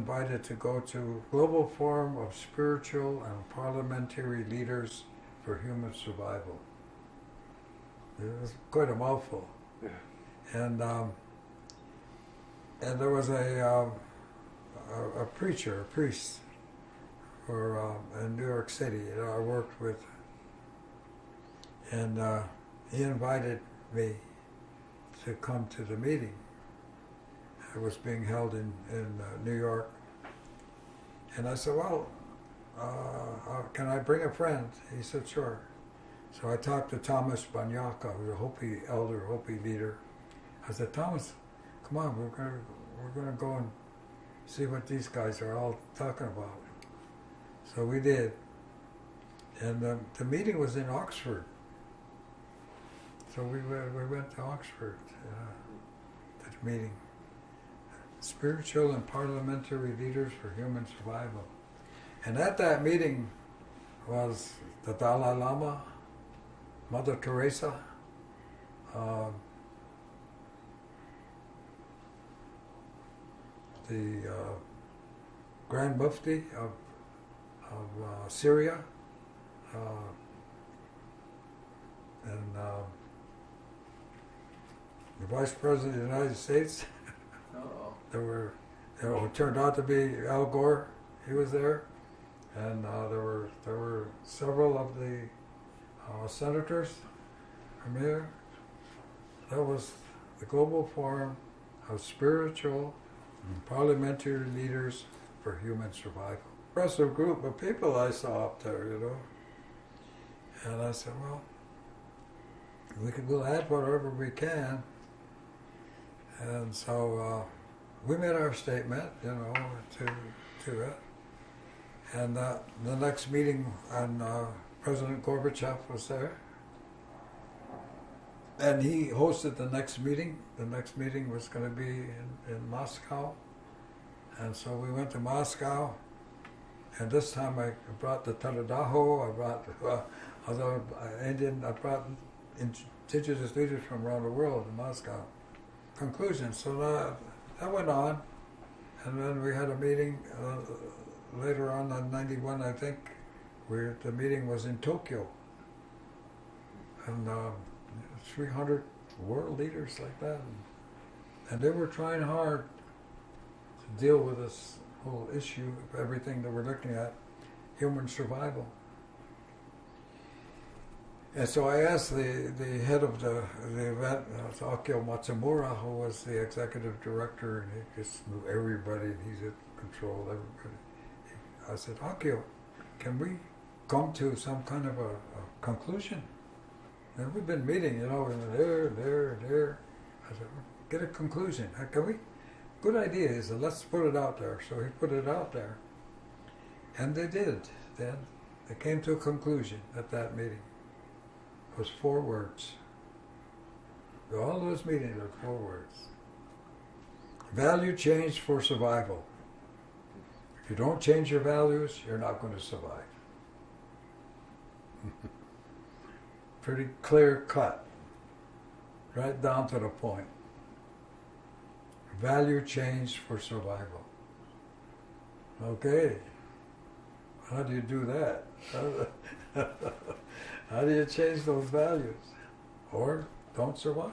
invited to go to Global Forum of Spiritual and Parliamentary Leaders for Human Survival. It was quite a mouthful. Yeah. And there was a preacher, a priest, in New York City that I worked with, and he invited me to come to the meeting. It was being held in New York, and I said, well, can I bring a friend? He said, sure. So I talked to Thomas Banyaka, who's a Hopi elder, Hopi leader. I said, Thomas, come on, we're gonna go and see what these guys are all talking about. So we did, and the meeting was in Oxford. So we went to Oxford to the meeting. Spiritual and Parliamentary Leaders for Human Survival. And at that meeting was the Dalai Lama, Mother Teresa, the Grand Mufti of Syria, and the Vice President of the United States. It turned out to be Al Gore. He was there, and there were several of the senators from here. That was the Global Forum of Spiritual and Parliamentary Leaders for Human Survival. Impressive group of people I saw up there, you know. And I said, well, we'll add whatever we can. And so we made our statement, you know, to it. And the next meeting, and President Gorbachev was there. And he hosted the next meeting. The next meeting was going to be in Moscow. And so we went to Moscow. And this time I brought the Tadadaho, I brought indigenous leaders from around the world in Moscow. Conclusion, so that went on. And then we had a meeting later on in 91, I think, where the meeting was in Tokyo. And 300 world leaders like that. And they were trying hard to deal with this whole issue of everything that we're looking at, human survival. And so I asked the head of the event, Akio Matsumura, who was the executive director, and he just knew everybody, and he's in control of everybody. I said, Akio, can we come to some kind of a conclusion? And we've been meeting, you know, there. I said, get a conclusion. Can we? Good idea is that let's put it out there. So he put it out there. And they did. Then they came to a conclusion at that meeting. It was 4 words. All those meetings are 4 words. Value change for survival. If you don't change your values, you're not going to survive. Pretty clear cut. Right down to the point. Value change for survival. Okay. How do you do that? How do you change those values? Or don't survive.